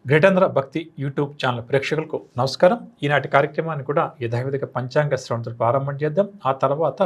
గ్రేటేంద్ర భక్తి YouTube channel ప్రేక్షకులకు నమస్కారం. ఈనాటి కార్యక్రమాన్ని కూడా యథావిధిగా పంచాంగ శ్రవణంతో ప్రారంభం చేద్దాం. ఆ తర్వాత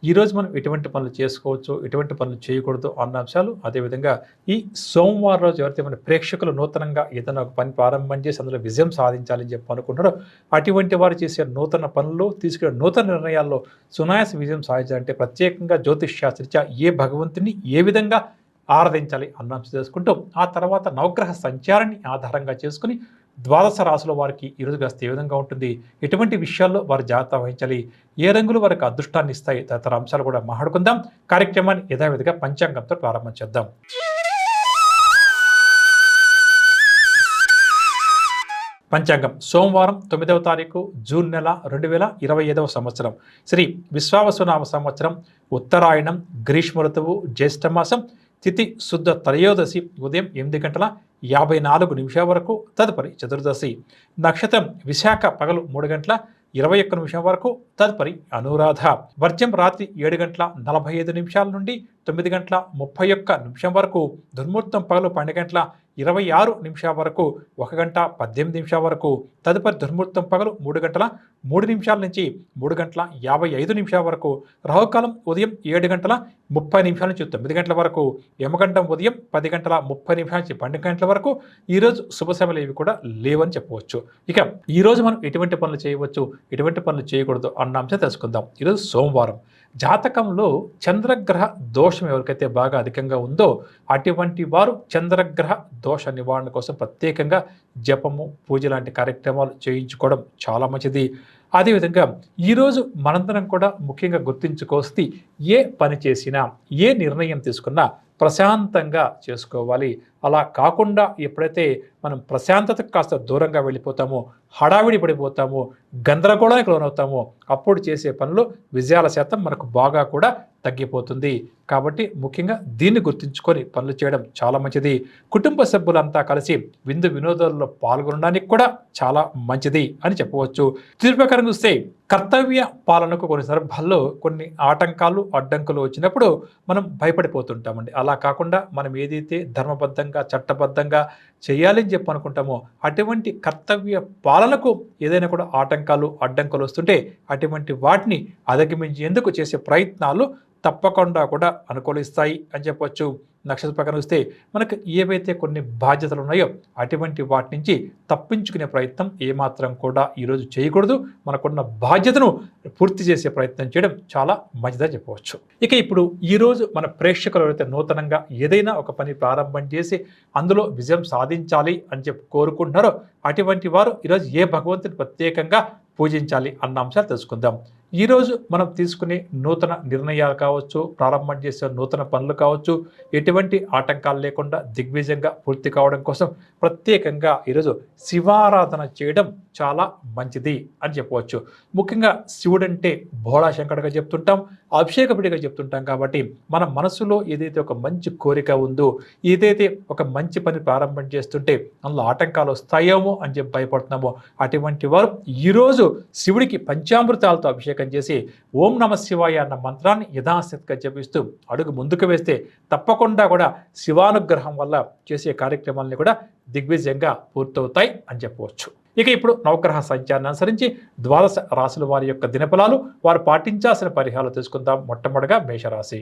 ఈరోజు మనం ఎటువంటి పనులు చేసుకోవచ్చు, ఎటువంటి పనులు చేయకూడదు అన్న అంశాలు, అదేవిధంగా ఈ సోమవారం రోజు ఎవరైతే మన ప్రేక్షకులు నూతనంగా ఏదైనా ఒక పని ప్రారంభం చేసి అందులో విజయం సాధించాలని చెప్పి అనుకుంటారో అటువంటి వారు చేసే నూతన పనులు, తీసుకునే నూతన నిర్ణయాల్లో సునాయాస విజయం సాధించాలంటే ప్రత్యేకంగా జ్యోతిష్ శాస్త్రీత్యా ఏ భగవంతుని ఏ విధంగా ఆరాధించాలి అన్న అంశం తెలుసుకుంటూ ఆ తర్వాత నవగ్రహ సంచారాన్ని ఆధారంగా చేసుకుని ద్వాదశ రాశుల వారికి ఈరోజు కాస్త ఏ విధంగా ఉంటుంది, ఎటువంటి విషయాల్లో వారు జాగ్రత్త వహించాలి, ఏ రంగులు వారికి అదృష్టాన్ని ఇస్తాయి తదితర అంశాలు కూడా మాట్లాడుకుందాం. కార్యక్రమాన్ని యథావిధిగా పంచాంగంతో ప్రారంభం చేద్దాం. పంచాంగం సోమవారం 9వ తారీఖు జూన్ నెల 2025 సంవత్సరం శ్రీ విశ్వావసునామ సంవత్సరం ఉత్తరాయణం గ్రీష్మ ఋతువు జ్యేష్ఠమాసం తిథి శుద్ధ త్రయోదశి ఉదయం 8:54 వరకు, తదుపరి చతుర్దశి. నక్షత్రం విశాఖ పగలు 3:21 వరకు, తదుపరి అనురాధ. వర్జం రాత్రి 7:45 నుండి 9:31 వరకు. దుర్ముహూర్తం పగలు 12:26 వరకు, 1:18 వరకు. తదుపరి దుర్ముహూర్తం పగలు 3:03 నుంచి 3:55 వరకు. రాహుకాలం ఉదయం 7:30 నుంచి 9 వరకు. యమగండం ఉదయం 10:30 నుంచి 12 వరకు. ఈరోజు శుభ సమయాలు ఇవి కూడా లేవని చెప్పవచ్చు. ఇక ఈరోజు మనం ఎటువంటి పనులు చేయవచ్చు, ఎటువంటి పనులు చేయకూడదు అన్న అంశం తెలుసుకుందాం. ఈరోజు సోమవారం. జాతకంలో చంద్రగ్రహ దోషం ఎవరికైతే బాగా అధికంగా ఉందో అటువంటి వారు చంద్రగ్రహ దోష నివారణ కోసం ప్రత్యేకంగా జపము, పూజ లాంటి కార్యక్రమాలు చేయించుకోవడం చాలా మంచిది. అదేవిధంగా ఈరోజు మనందరం కూడా ముఖ్యంగా గుర్తించుకోస్తే ఏ పని చేసినా, ఏ నిర్ణయం తీసుకున్నా ప్రశాంతంగా చేసుకోవాలి. అలా కాకుండా ఎప్పుడైతే మనం ప్రశాంతతకు కాస్త దూరంగా వెళ్ళిపోతామో, హడావిడి పడిపోతామో, గందరగోళానికి లోనవుతామో అప్పుడు చేసే పనులు విజయాల శాతం మనకు బాగా కూడా తగ్గిపోతుంది. కాబట్టి ముఖ్యంగా దీన్ని గుర్తుంచుకొని పనులు చేయడం చాలా మంచిది. కుటుంబ సభ్యులంతా కలిసి విందు వినోదాల్లో పాల్గొనడానికి కూడా చాలా మంచిది అని చెప్పవచ్చు. దీని ప్రకారం చూస్తే కర్తవ్య పాలనకు కొన్ని సందర్భాల్లో కొన్ని ఆటంకాలు, అడ్డంకులు వచ్చినప్పుడు మనం భయపడిపోతుంటామండి. అలా కాకుండా మనం ఏదైతే ధర్మబద్ధంగా, చట్టబద్ధంగా చేయాలని చెప్పి అనుకుంటామో అటువంటి కర్తవ్య పాలనకు ఏదైనా కూడా ఆటంకాలు, అడ్డంకులు వస్తుంటే అటువంటి వాటిని అధిగమించేందుకు చేసే ప్రయత్నాలు తప్పకుండా కూడా అనుకూలిస్తాయి అని చెప్పవచ్చు. నక్షత్ర ప్రకారం వస్తే మనకు ఏవైతే కొన్ని బాధ్యతలు ఉన్నాయో అటువంటి వాటి నుంచి తప్పించుకునే ప్రయత్నం ఏమాత్రం కూడా ఈరోజు చేయకూడదు. మనకున్న బాధ్యతను పూర్తి చేసే ప్రయత్నం చేయడం చాలా మంచిదని చెప్పవచ్చు. ఇక ఇప్పుడు ఈరోజు మన ప్రేక్షకులు ఎవరైతే నూతనంగా ఏదైనా ఒక పని ప్రారంభం చేసి అందులో విజయం సాధించాలి అని చెప్పి కోరుకుంటున్నారో అటువంటి వారు ఈరోజు ఏ భగవంతుని ప్రత్యేకంగా పూజించాలి అన్న అంశాలు తెలుసుకుందాం. ఈరోజు మనం తీసుకునే నూతన నిర్ణయాలు కావచ్చు, ప్రారంభం చేసే నూతన పనులు కావచ్చు, ఎటువంటి ఆటంకాలు లేకుండా దిగ్విజయంగా పూర్తి కావడం కోసం ప్రత్యేకంగా ఈరోజు శివారాధన చేయడం చాలా మంచిది అని చెప్పవచ్చు. ముఖ్యంగా శివుడంటే భోళాశంకరుడిగా చెప్తుంటాం, అభిషేకపుడిగా చెప్తుంటాం. కాబట్టి మన మనసులో ఏదైతే ఒక మంచి కోరిక ఉందో, ఏదైతే ఒక మంచి పని ప్రారంభం చేస్తుంటే అందులో ఆటంకాలు వస్తాయేమో అని చెప్పి భయపడుతున్నామో అటువంటి వారు ఈరోజు శివుడికి పంచామృతాలతో అభిషేకం చేసి ఓం నమ శివాయ అన్న మంత్రాన్ని యథాశక్తిగా జపిస్తూ అడుగు ముందుకు వేస్తే తప్పకుండా కూడా శివానుగ్రహం వల్ల చేసే కార్యక్రమాలని కూడా దిగ్విజయంగా పూర్తవుతాయి అని చెప్పవచ్చు. ఇక ఇప్పుడు నవగ్రహ సంచారాన్ని అనుసరించి ద్వాదశ రాశుల వారి యొక్క దినఫలాలు, వారు పాటించాల్సిన పరిహారాలు తెలుసుకుందాం. మొట్టమొదటిగా మేషరాశి.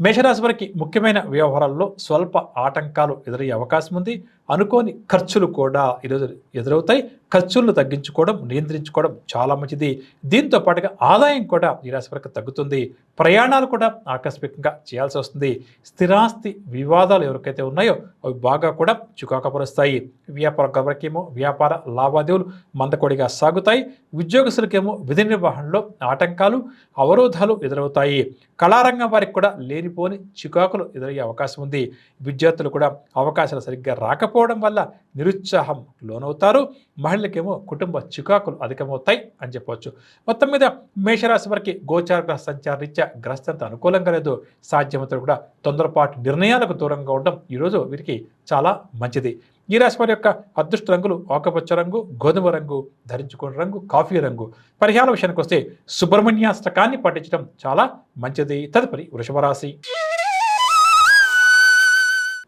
మేషరాశి వారికి ముఖ్యమైన వ్యవహారాల్లో స్వల్ప ఆటంకాలు ఎదురయ్యే అవకాశం ఉంది. అనుకోని ఖర్చులు కూడా ఈరోజు ఎదురవుతాయి. ఖర్చులను తగ్గించుకోవడం, నియంత్రించుకోవడం చాలా మంచిది. దీంతో పాటుగా ఆదాయం కూడా ఈ రాశి వారికి తగ్గుతుంది. ప్రయాణాలు కూడా ఆకస్మికంగా చేయాల్సి వస్తుంది. స్థిరాస్తి వివాదాలు ఎవరికైతే ఉన్నాయో అవి బాగా కూడా చికాకుపరుస్తాయి. వ్యాపారకేమో వ్యాపార లావాదేవీలు మందకొడిగా సాగుతాయి. ఉద్యోగస్తులకేమో విధి నిర్వహణలో ఆటంకాలు, అవరోధాలు ఎదురవుతాయి. కళారంగం వారికి కూడా లేనిపోని చికాకులు ఎదురయ్యే అవకాశం ఉంది. విద్యార్థులు కూడా అవకాశాలు సరిగ్గా రాకపోవడం వల్ల నిరుత్సాహం లోనవుతారు. మహిళ మహిళలకేమో కుటుంబ చికాకులు అధికమవుతాయి అని చెప్పవచ్చు. మొత్తం మీద మేషరాశి వారికి గోచార గ్రహ సంచార రీత్యా గ్రస్తంత అనుకూలంగా లేదు. సాధ్యమైనంత కూడా తొందరపాటు నిర్ణయాలకు దూరంగా ఉండడం ఈరోజు వీరికి చాలా మంచిది. ఈ రాశి వారి యొక్క అదృష్ట రంగులు ఆకుపచ్చ రంగు, గోధుమ రంగు, ధరించుకున్న రంగు కాఫీ రంగు. పరిహార విషయానికి వస్తే సుబ్రహ్మణ్యాష్టకాన్ని పఠించడం చాలా మంచిది. తదుపరి వృషభ రాశి.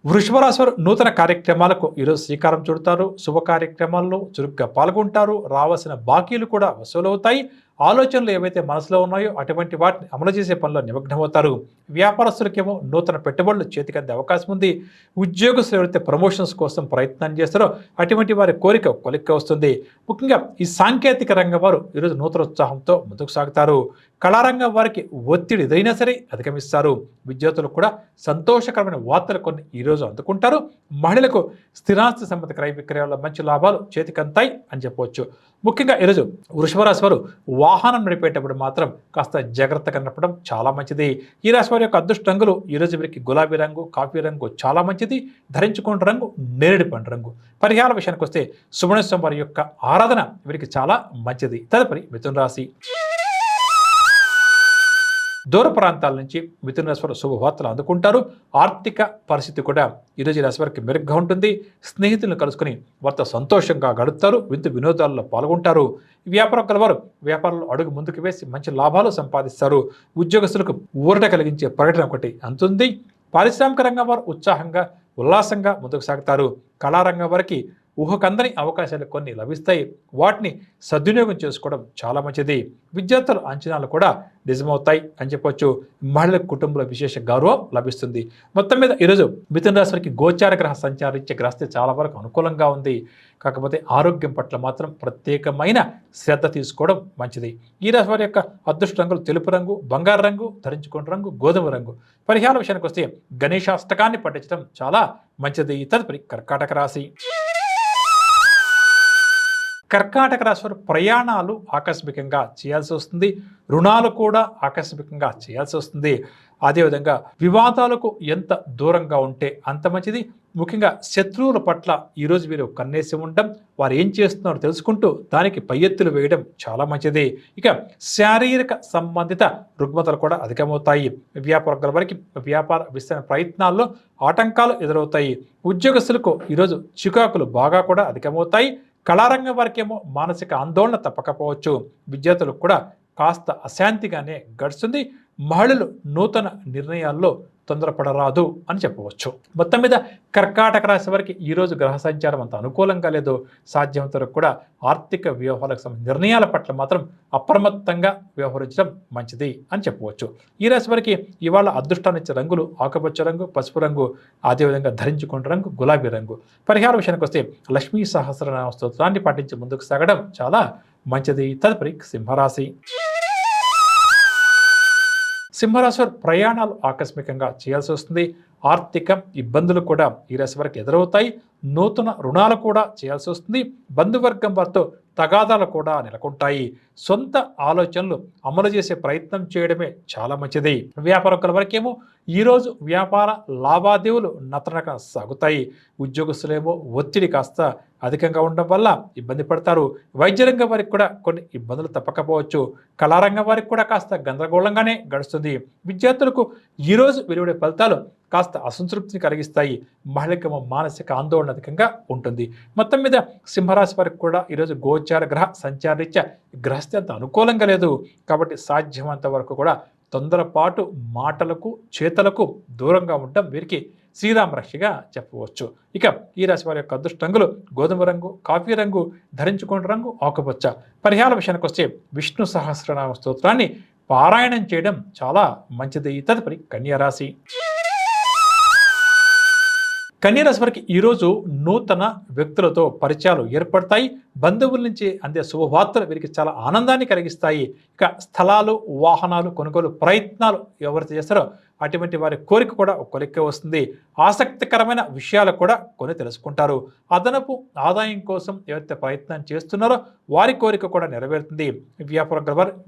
వృషభ రాశి వారు నూతన కార్యక్రమాలకు ఈరోజు శ్రీకారం చుడతారు. శుభ కార్యక్రమాల్లో చురుగ్గా పాల్గొంటారు. రావాల్సిన బాకీలు కూడా వసూలవుతాయి. ఆలోచనలు ఏవైతే మనసులో ఉన్నాయో అటువంటి వాటిని అమలు చేసే పనిలో నిమగ్నమవుతారు. వ్యాపారస్తులకేమో నూతన పెట్టుబడులు చేతికందే అవకాశం ఉంది. ఉద్యోగస్తులు ఎవరైతే ప్రమోషన్స్ కోసం ప్రయత్నం చేస్తారో అటువంటి వారి కోరిక కొలిక్క వస్తుంది. ముఖ్యంగా ఈ సాంకేతిక రంగం వారు ఈరోజు నూతన ఉత్సాహంతో ముందుకు సాగుతారు. కళారంగం వారికి ఒత్తిడి ఏదైనా సరే అధిగమిస్తారు. విద్యార్థులకు కూడా సంతోషకరమైన వార్తలు కొన్ని ఈరోజు అందుకుంటారు. మహిళలకు స్థిరాస్తి సంబంధిత క్రయ విక్రయాల్లో మంచి లాభాలు చేతికంతాయి అని చెప్పవచ్చు. ముఖ్యంగా ఈరోజు వృషభ రాశి వారు వాహనం నడిపేటప్పుడు మాత్రం కాస్త జాగ్రత్తగా నడపడం చాలా మంచిది. ఈ రాశి వారి యొక్క అదృష్ట రంగులు ఈరోజు వీరికి గులాబీ రంగు, కాఫీ రంగు చాలా మంచిది. ధరించుకున్న రంగు నేరేడు పండు రంగు. పరిహార విషయానికి వస్తే సుబ్రహ్మణ్య వారి యొక్క ఆరాధన వీరికి చాలా మంచిది. తదుపరి మిథున రాశి. దూర ప్రాంతాల నుంచి మిథున రాశి వారు శుభవార్తలు అందుకుంటారు. ఆర్థిక పరిస్థితి కూడా ఈరోజు ఈ రాశి వారికి మెరుగ్గా ఉంటుంది. స్నేహితులను కలుసుకుని వారితో సంతోషంగా గడుపుతారు. విందు వినోదాల్లో పాల్గొంటారు. వ్యాపారం వారు వ్యాపారంలో అడుగు ముందుకు వేసి మంచి లాభాలు సంపాదిస్తారు. ఉద్యోగస్తులకు ఊరట కలిగించే ప్రకటన ఒకటి అందుతుంది. పారిశ్రామిక రంగం వారు ఉత్సాహంగా ఉల్లాసంగా ముందుకు సాగుతారు. కళారంగం వారికి ఊహకందని అవకాశాలు కొన్ని లభిస్తాయి. వాటిని సద్వినియోగం చేసుకోవడం చాలా మంచిది. విద్యార్థుల అంచనాలు కూడా నిజమవుతాయి అని చెప్పొచ్చు. మహిళల కుటుంబంలో విశేష గౌరవం లభిస్తుంది. మొత్తం మీద ఈరోజు మిథున రాశి వారికి గోచార గ్రహ సంచారించే గ్రస్తే చాలా వరకు అనుకూలంగా ఉంది. కాకపోతే ఆరోగ్యం పట్ల మాత్రం ప్రత్యేకమైన శ్రద్ధ తీసుకోవడం మంచిది. ఈ రాశి వారి యొక్క అదృష్ట రంగులు తెలుపు రంగు, బంగారు రంగు, ధరించుకున్న రంగు గోధుమ రంగు. పరిహార విషయానికి వస్తే గణేశాష్టకాన్ని పఠించడం చాలా మంచిది. తదుపరి కర్కాటక రాశి. కర్కాటక రాశి వారు ప్రయాణాలు ఆకస్మికంగా చేయాల్సి వస్తుంది. రుణాలు కూడా ఆకస్మికంగా చేయాల్సి వస్తుంది. అదేవిధంగా వివాదాలకు ఎంత దూరంగా ఉంటే అంత మంచిది. ముఖ్యంగా శత్రువుల పట్ల ఈరోజు వీరు కన్నేసి ఉండడం, వారు ఏం చేస్తున్నారో తెలుసుకుంటూ దానికి పై ఎత్తులు వేయడం చాలా మంచిది. ఇక శారీరక సంబంధిత రుగ్మతలు కూడా అధికమవుతాయి. వ్యాపార వారికి వ్యాపార విస్తరణ ప్రయత్నాల్లో ఆటంకాలు ఎదురవుతాయి. ఉద్యోగస్తులకు ఈరోజు చికాకులు బాగా కూడా అధికమవుతాయి. కళారంగం వారికేమో మానసిక ఆందోళన తప్పకపోవచ్చు. విద్యార్థులకు కూడా కాస్త అశాంతిగానే గడుస్తుంది. మహిళలు నూతన నిర్ణయాల్లో తొందరపడరాదు అని చెప్పవచ్చు. మొత్తం మీద కర్కాటక రాశి వారికి ఈరోజు గ్రహ సంచారం అంత అనుకూలంగా లేదు. సాధ్యమైనంత వరకు కూడా ఆర్థిక వ్యవహారాలకు సంబంధించిన నిర్ణయాల పట్ల మాత్రం అప్రమత్తంగా వ్యవహరించడం మంచిది అని చెప్పవచ్చు. ఈ రాశి వారికి ఇవాళ అదృష్టాన్నిచ్చే రంగులు ఆకుపచ్చ రంగు, పసుపు రంగు, అదేవిధంగా ధరించుకున్న రంగు గులాబీ రంగు. పరిహార విషయానికి వస్తే లక్ష్మీ సహస్రనామ స్తోత్రాన్ని పాటించి ముందుకు సాగడం చాలా మంచిది. తదుపరి సింహరాశి. సింహరాశి వారు ప్రయాణాలు ఆకస్మికంగా చేయాల్సి వస్తుంది. ఆర్థిక ఇబ్బందులు కూడా ఈ రాశి వారికి ఎదురవుతాయి. నూతన రుణాలు కూడా చేయాల్సి వస్తుంది. బంధువర్గం వారితో తగాదాలు కూడా నెలకొంటాయి. సొంత ఆలోచనలు అమలు చేసే ప్రయత్నం చేయడమే చాలా మంచిది. వ్యాపారకుల వరకేమో ఈరోజు వ్యాపార లావాదేవీలు నత్తనక సాగుతాయి. ఉద్యోగస్తులేమో ఒత్తిడి కాస్త అధికంగా ఉండడం వల్ల ఇబ్బంది పడతారు. వైద్య రంగం వారికి కూడా కొన్ని ఇబ్బందులు తప్పకపోవచ్చు. కళారంగం వారికి కూడా కాస్త గందరగోళంగానే గడుస్తుంది. విద్యార్థులకు ఈరోజు వెలువడే ఫలితాలు కాస్త అసంతృప్తిని కలిగిస్తాయి. మహిళకేమో మానసిక ఆందోళన అధికంగా ఉంటుంది. మొత్తం మీద సింహరాశి వారికి కూడా ఈరోజు గోచార గ్రహ సంచారరీత్యా గ్రహస్థితి అంత అనుకూలంగా లేదు. కాబట్టి సాధ్యమంత వరకు కూడా తొందరపాటు మాటలకు చేతలకు దూరంగా ఉండడం వీరికి శ్రీరామ రక్షగా చెప్పవచ్చు. ఇక ఈ రాశి వారి యొక్క అదృష్ట రంగులు గోధుమ రంగు, కాఫీ రంగు, ధరించుకున్న రంగు ఆకుపచ్చ. పరిహార విషయానికి వస్తే విష్ణు సహస్రనామ స్తోత్రాన్ని పారాయణం చేయడం చాలా మంచిది. తదుపరి కన్యా రాశి. కన్యా రాశి వారికి ఈరోజు నూతన వ్యక్తులతో పరిచయాలు ఏర్పడతాయి. బంధువుల నుంచి అందే శుభవార్తలు వీరికి చాలా ఆనందాన్ని కలిగిస్తాయి. ఇక స్థలాలు, వాహనాలు కొనుగోలు ప్రయత్నాలు ఎవరైతే చేస్తారో అటువంటి వారి కోరిక కూడా కొలిక్కే వస్తుంది. ఆసక్తికరమైన విషయాలు కూడా కొని తెలుసుకుంటారు. అదనపు ఆదాయం కోసం ఎవరైతే ప్రయత్నం చేస్తున్నారో వారి కోరిక కూడా నెరవేరుతుంది.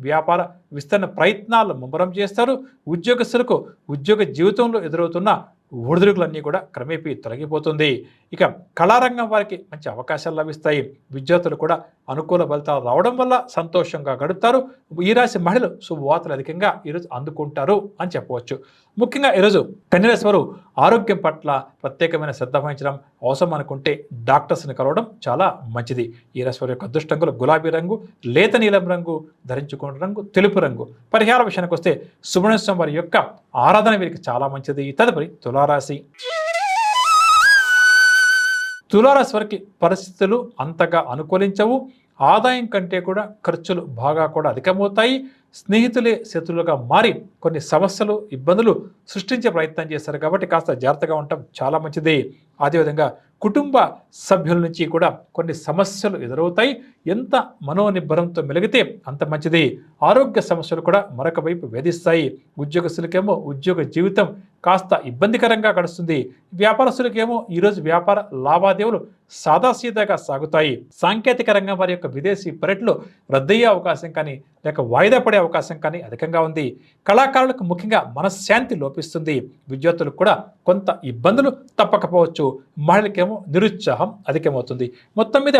వ్యాపార విస్తరణ ప్రయత్నాలు ముమ్మరం చేస్తారు. ఉద్యోగస్తులకు ఉద్యోగ జీవితంలో ఎదురవుతున్న ఒడిదుడుకులన్నీ కూడా క్రమేపీ తొలగిపోతుంది. ఇక కళారంగం వారికి మంచి అవకాశాలు లభిస్తాయి. విద్యార్థులు కూడా అనుకూల ఫలితాలు రావడం వల్ల సంతోషంగా గడుపుతారు. ఈ రాశి మహిళలు శుభవార్తలు అధికంగా ఈరోజు అందుకుంటారు అని చెప్పవచ్చు. ముఖ్యంగా ఈరోజు కన్యరాశి వారు ఆరోగ్యం పట్ల ప్రత్యేకమైన శ్రద్ధ వహించడం అవసరం అనుకుంటే డాక్టర్స్ని కలవడం చాలా మంచిది. ఈ రాశి వారి యొక్క అదృష్ట రంగులు గులాబీ రంగు, లేత నీలం రంగు, ధరించుకున్న రంగు తెలుపు రంగు. పరిహార విషయానికి వస్తే సుబ్రహ్మణ్య స్వామి వారి యొక్క ఆరాధన వీరికి చాలా మంచిది. తదుపరి తులారాశి. తులారాశి వారికి పరిస్థితులు అంతగా అనుకూలించవు. ఆదాయం కంటే కూడా ఖర్చులు బాగా కూడా అధికమవుతాయి. స్నేహితులే శత్రులుగా మారి కొన్ని సమస్యలు, ఇబ్బందులు సృష్టించే ప్రయత్నం చేస్తారు కాబట్టి కాస్త జాగ్రత్తగా ఉండటం చాలా మంచిది. అదేవిధంగా కుటుంబ సభ్యుల నుంచి కూడా కొన్ని సమస్యలు ఎదురవుతాయి. ఎంత మనోనిబ్బరంతో మెలిగితే అంత మంచిది. ఆరోగ్య సమస్యలు కూడా మరొక వైపు వేధిస్తాయి. ఉద్యోగస్తులకేమో ఉద్యోగ జీవితం కాస్త ఇబ్బందికరంగా గడుస్తుంది. వ్యాపారస్తులకేమో ఈరోజు వ్యాపార లావాదేవీలు సాదాసీదాగా సాగుతాయి. సాంకేతిక రంగం వారి యొక్క విదేశీ పర్యటనలు రద్దయ్యే అవకాశం కానీ లేక వాయిదా పడే అవకాశం కానీ అధికంగా ఉంది. కళాకారులకు ముఖ్యంగా మనశ్శాంతి లోపిస్తుంది. విద్యార్థులకు కూడా కొంత ఇబ్బందులు తప్పకపోవచ్చు. మహిళలకేమో నిరుత్సాహం అధికమవుతుంది. మొత్తం మీద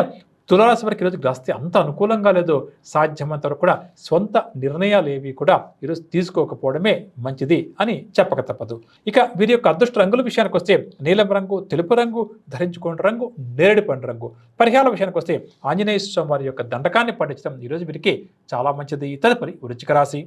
తులారాశి వారికి ఈరోజు గ్రస్తి అంత అనుకూలంగా లేదో సాధ్యమంత వరకు కూడా సొంత నిర్ణయాలు ఏవి కూడా ఈరోజు తీసుకోకపోవడమే మంచిది అని చెప్పక తప్పదు. ఇక వీరి యొక్క అదృష్ట రంగుల విషయానికి వస్తే నీలం రంగు, తెలుపు రంగు, ధరించుకున్న రంగు, నేరేడు పండు రంగు. పరిహార విషయానికి వస్తే ఆంజనేయ స్వామి వారి యొక్క దండకాన్ని పఠించడం ఈరోజు వీరికి చాలా మంచిది. తదుపరి వృశ్చిక రాశి.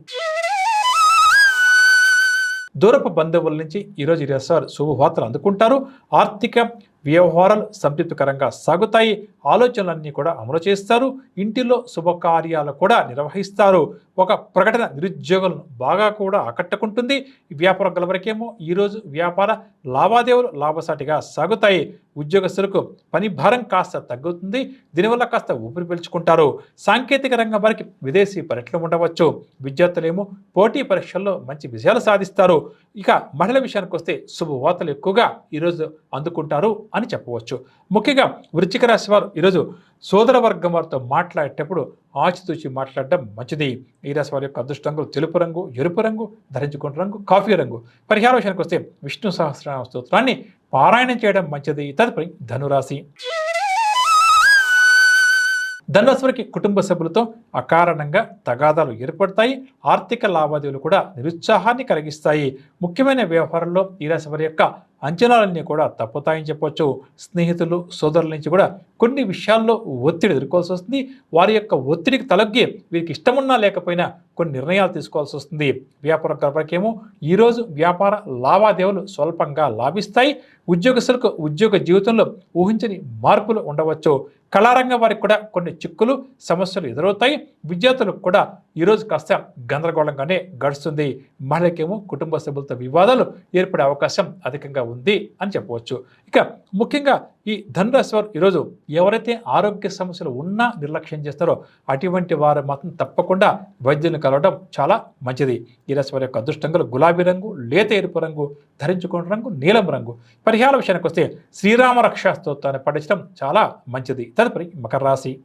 దూరపు బంధువుల నుంచి ఈరోజు ఈ రాశి వారు శుభవార్తలు అందుకుంటారు. ఆర్థిక వ్యవహారాలు సంతృప్తికరంగా సాగుతాయి. ఆలోచనలన్నీ కూడా అమలు చేస్తారు. ఇంటిలో శుభకార్యాలు కూడా నిర్వహిస్తారు. ఒక ప్రకటన నిరుద్యోగులను బాగా కూడా ఆకట్టుకుంటుంది. వ్యాపారం గలవరికేమో ఈరోజు వ్యాపార లావాదేవీలు లాభసాటిగా సాగుతాయి. ఉద్యోగస్తులకు పని భారం కాస్త తగ్గుతుంది. దీనివల్ల కాస్త ఊపిరి పీల్చుకుంటారు. సాంకేతిక రంగం వారికి విదేశీ పర్యటనలు ఉండవచ్చు. విద్యార్థులేమో పోటీ పరీక్షల్లో మంచి విజయాలు సాధిస్తారు. ఇక మహిళల విషయానికి వస్తే శుభవార్తలు ఎక్కువగా ఈరోజు అందుకుంటారు అని చెప్పవచ్చు. ముఖ్యంగా వృశ్చిక రాశి వారు ఈరోజు సోదర వర్గం వారితో మాట్లాడేటప్పుడు ఆచితూచి మాట్లాడడం మంచిది. ఈ రాశి వారి యొక్క అదృష్ట రంగులు తెలుపు రంగు, ఎరుపు రంగు, ధరించుకున్న రంగు, కాఫీ రంగు. పరిహార విషయానికి వస్తే విష్ణు సహస్రనామ స్తోత్రాన్ని పారాయణం చేయడం మంచిది. తదుపరి ధనురాశి. ధనురాశి వారికి కుటుంబ సభ్యులతో అకారణంగా తగాదాలు ఏర్పడతాయి. ఆర్థిక లావాదేవీలు కూడా నిరుత్సాహాన్ని కలిగిస్తాయి. ముఖ్యమైన వ్యవహారంలో ఈ రాశి వారి యొక్క అంచనాలన్నీ కూడా తప్పుతాయని చెప్పవచ్చు. స్నేహితులు, సోదరుల నుంచి కూడా కొన్ని విషయాల్లో ఒత్తిడి ఎదుర్కోవాల్సి వస్తుంది. వారి యొక్క ఒత్తిడికి తలగ్గి వీరికి ఇష్టమున్నా లేకపోయినా కొన్ని నిర్ణయాలు తీసుకోవాల్సి వస్తుంది. వ్యాపారకేమో ఈరోజు వ్యాపార లావాదేవీలు స్వల్పంగా లాభిస్తాయి. ఉద్యోగస్తులకు ఉద్యోగ జీవితంలో ఊహించని మార్పులు ఉండవచ్చు. కళారంగం వారికి కూడా కొన్ని చిక్కులు, సమస్యలు ఎదురవుతాయి. విద్యార్థులకు కూడా ఈరోజు కాస్త గందరగోళంగానే గడుస్తుంది. మహిళకేమో కుటుంబ సభ్యులతో వివాదాలు ఏర్పడే అవకాశం అధికంగా ఉంది అని చెప్పవచ్చు. ఇక ముఖ్యంగా ఈ ధనురాశి వారు ఈరోజు ఎవరైతే ఆరోగ్య సమస్యలు ఉన్నా నిర్లక్ష్యం చేస్తారో అటువంటి వారు మాత్రం తప్పకుండా వైద్యులను కలవడం చాలా మంచిది. ఈ రాశి వారి యొక్క అదృష్ట రంగులు గులాబీ రంగు, లేత ఎరుపు రంగు, ధరించుకున్న రంగు, నీలం రంగు. పరిహార విషయానికి వస్తే శ్రీరామ రక్షా స్తోత్రాన్ని పఠించడం చాలా మంచిది. తదుపరి మకర రాశి.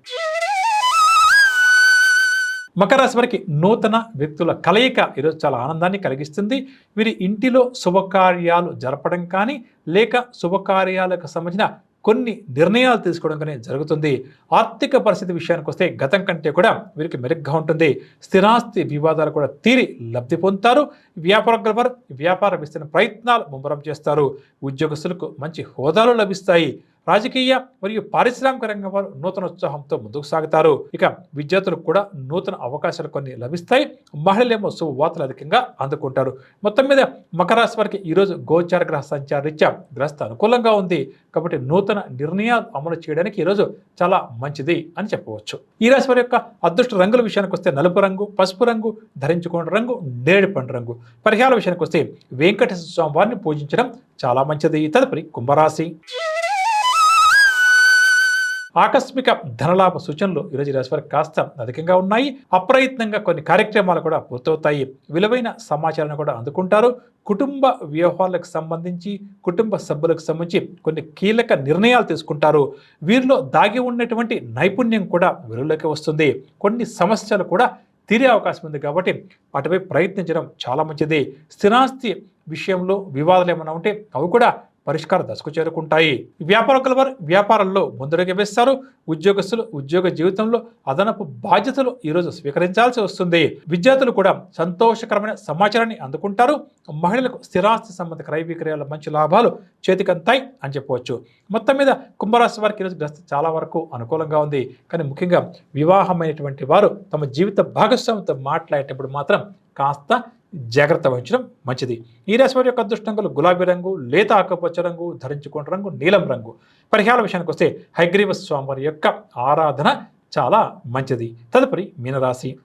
మకర రాశి వారికి నూతన వ్యక్తుల కలయిక ఈరోజు చాలా ఆనందాన్ని కలిగిస్తుంది. వీరి ఇంటిలో శుభకార్యాలు జరపడం కానీ లేక శుభకార్యాలకు సంబంధించిన కొన్ని నిర్ణయాలు తీసుకోవడం కానీ జరుగుతుంది. ఆర్థిక పరిస్థితి విషయానికి వస్తే గతం కంటే కూడా వీరికి మెరుగ్గా ఉంటుంది. స్థిరాస్తి వివాదాలు కూడా తీరి లబ్ధి పొందుతారు. వ్యాపార విస్తరణ ప్రయత్నాలు ముమ్మరం చేస్తారు. ఉద్యోగస్తులకు మంచి హోదాలు లభిస్తాయి. రాజకీయ మరియు పారిశ్రామిక రంగం వారు నూతన ఉత్సాహంతో ముందుకు సాగుతారు. ఇక విద్యార్థులకు కూడా నూతన అవకాశాలు కొన్ని లభిస్తాయి. మహిళలేమో శుభవార్తలు అధికంగా అందుకుంటారు. మొత్తం మీద మకర రాశి వారికి ఈరోజు గోచార గ్రహ సంచార రీత్యా గ్రస్త అనుకూలంగా ఉంది కాబట్టి నూతన నిర్ణయాలు అమలు చేయడానికి ఈరోజు చాలా మంచిది అని చెప్పవచ్చు. ఈ రాశి వారి యొక్క అదృష్ట రంగుల విషయానికి వస్తే నలుపు రంగు, పసుపు రంగు, ధరించుకున్న రంగు, నేరేడు పండు రంగు. పరిహార విషయానికి వస్తే వెంకటేశ్వర స్వామి వారిని పూజించడం చాలా మంచిది. తదుపరి కుంభరాశి. ఆకస్మిక ధనలాభ సూచనలు ఈరోజు రాశి వారికి కాస్త అధికంగా ఉన్నాయి. అప్రయత్నంగా కొన్ని కార్యక్రమాలు కూడా పూర్తవుతాయి. విలువైన సమాచారాన్ని కూడా అందుకుంటారు. కుటుంబ వ్యవహారాలకు సంబంధించి కుటుంబ సభ్యులకు సంబంధించి కొన్ని కీలక నిర్ణయాలు తీసుకుంటారు. వీరిలో దాగి ఉన్నటువంటి నైపుణ్యం కూడా వెలుగులోకి వస్తుంది. కొన్ని సమస్యలు కూడా తీరే అవకాశం ఉంది కాబట్టి అటువైపు ప్రయత్నించడం చాలా మంచిది. స్థిరాస్తి విషయంలో వివాదాలు ఏమైనా ఉంటే అవి కూడా పరిష్కార దశకు చేరుకుంటాయి. వ్యాపారకుల వారు వ్యాపారంలో ముందడుగు వేస్తారు. ఉద్యోగస్తులు ఉద్యోగ జీవితంలో అదనపు బాధ్యతలు ఈరోజు స్వీకరించాల్సి వస్తుంది. విద్యార్థులు కూడా సంతోషకరమైన సమాచారాన్ని అందుకుంటారు. మహిళలకు స్థిరాస్తి సంబంధ క్రయ విక్రయాల మంచి లాభాలు చేతికంతాయి అని చెప్పవచ్చు. మొత్తం మీద కుంభరాశి వారికి ఈరోజు గ్రస్త చాలా వరకు అనుకూలంగా ఉంది. కానీ ముఖ్యంగా వివాహమైనటువంటి వారు తమ జీవిత భాగస్వామితో మాట్లాడేటప్పుడు మాత్రం కాస్త జాగ్రత్త వహించడం మంచిది. ఈ రాశి వారి యొక్క అదృష్ట రంగులు గులాబీ రంగు, లేత ఆకుపచ్చ రంగు, ధరించుకున్న రంగు నీలం రంగు. పరిహార విషయానికి వస్తే హయగ్రీవ స్వామి యొక్క ఆరాధన చాలా మంచిది. తదుపరి మీనరాశి.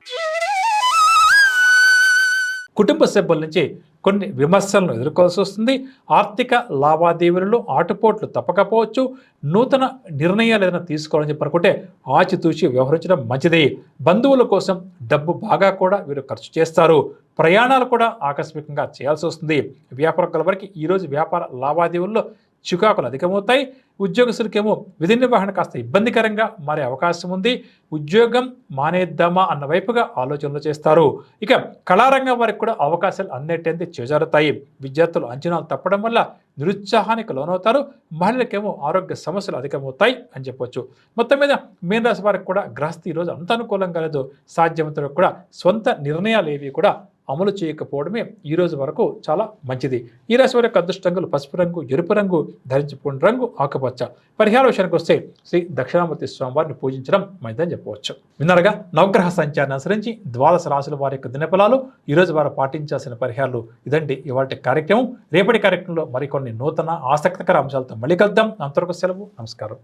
కుటుంబ సభ్యుల నుంచి కొన్ని విమర్శలను ఎదుర్కోవాల్సి వస్తుంది. ఆర్థిక లావాదేవీలలో ఆటుపోట్లు తప్పకపోవచ్చు. నూతన నిర్ణయాలు ఏదైనా తీసుకోవాలని చెప్పనుకుంటే ఆచితూచి వ్యవహరించడం మంచిది. బంధువుల కోసం డబ్బు బాగా కూడా వీరు ఖర్చు చేస్తారు. ప్రయాణాలు కూడా ఆకస్మికంగా చేయాల్సి వస్తుంది. వ్యాపారకుల వారికి ఈరోజు వ్యాపార లావాదేవీల్లో చికాకులు అధికమవుతాయి. ఉద్యోగస్తులకేమో విధి నిర్వహణ కాస్త ఇబ్బందికరంగా మారే అవకాశం ఉంది. ఉద్యోగం మానేద్దామా అన్న వైపుగా ఆలోచనలు చేస్తారు. ఇక కళారంగం వారికి కూడా అవకాశాలు అన్నిటింటి చేజారుతాయి. విద్యార్థులు అంచనాలు తప్పడం వల్ల నిరుత్సాహానికి లోనవుతారు. మహిళలకేమో ఆరోగ్య సమస్యలు అధికమవుతాయి అని చెప్పొచ్చు. మొత్తం మీద మీనరాశి వారికి కూడా గ్రహస్థి ఈరోజు అంత అనుకూలంగా లేదు. సాధ్యమంతలో కూడా సొంత నిర్ణయాలు ఏవి కూడా అమలు చేయకపోవడమే ఈ రోజు వరకు చాలా మంచిది. ఈ రాశి వారి యొక్క అదృష్టంగులు పసుపు రంగు, ఎరుపు రంగు, ధరించుకున్న రంగు ఆకుపచ్చ. పరిహార విషయానికి వస్తే శ్రీ దక్షిణామూర్తి స్వామి వారిని పూజించడం మంచిదని చెప్పవచ్చు. విన్నారుగా నవగ్రహ సంచారాన్ని అనుసరించి ద్వాదశ రాశుల వారి యొక్క దినఫలాలు, ఈరోజు వారు పాటించాల్సిన పరిహారాలు. ఇదండి ఇవాళ కార్యక్రమం. రేపటి కార్యక్రమంలో మరికొన్ని నూతన ఆసక్తికర అంశాలతో మళ్ళీ కలుద్దాం. అంతవరకు సెలవు. నమస్కారం.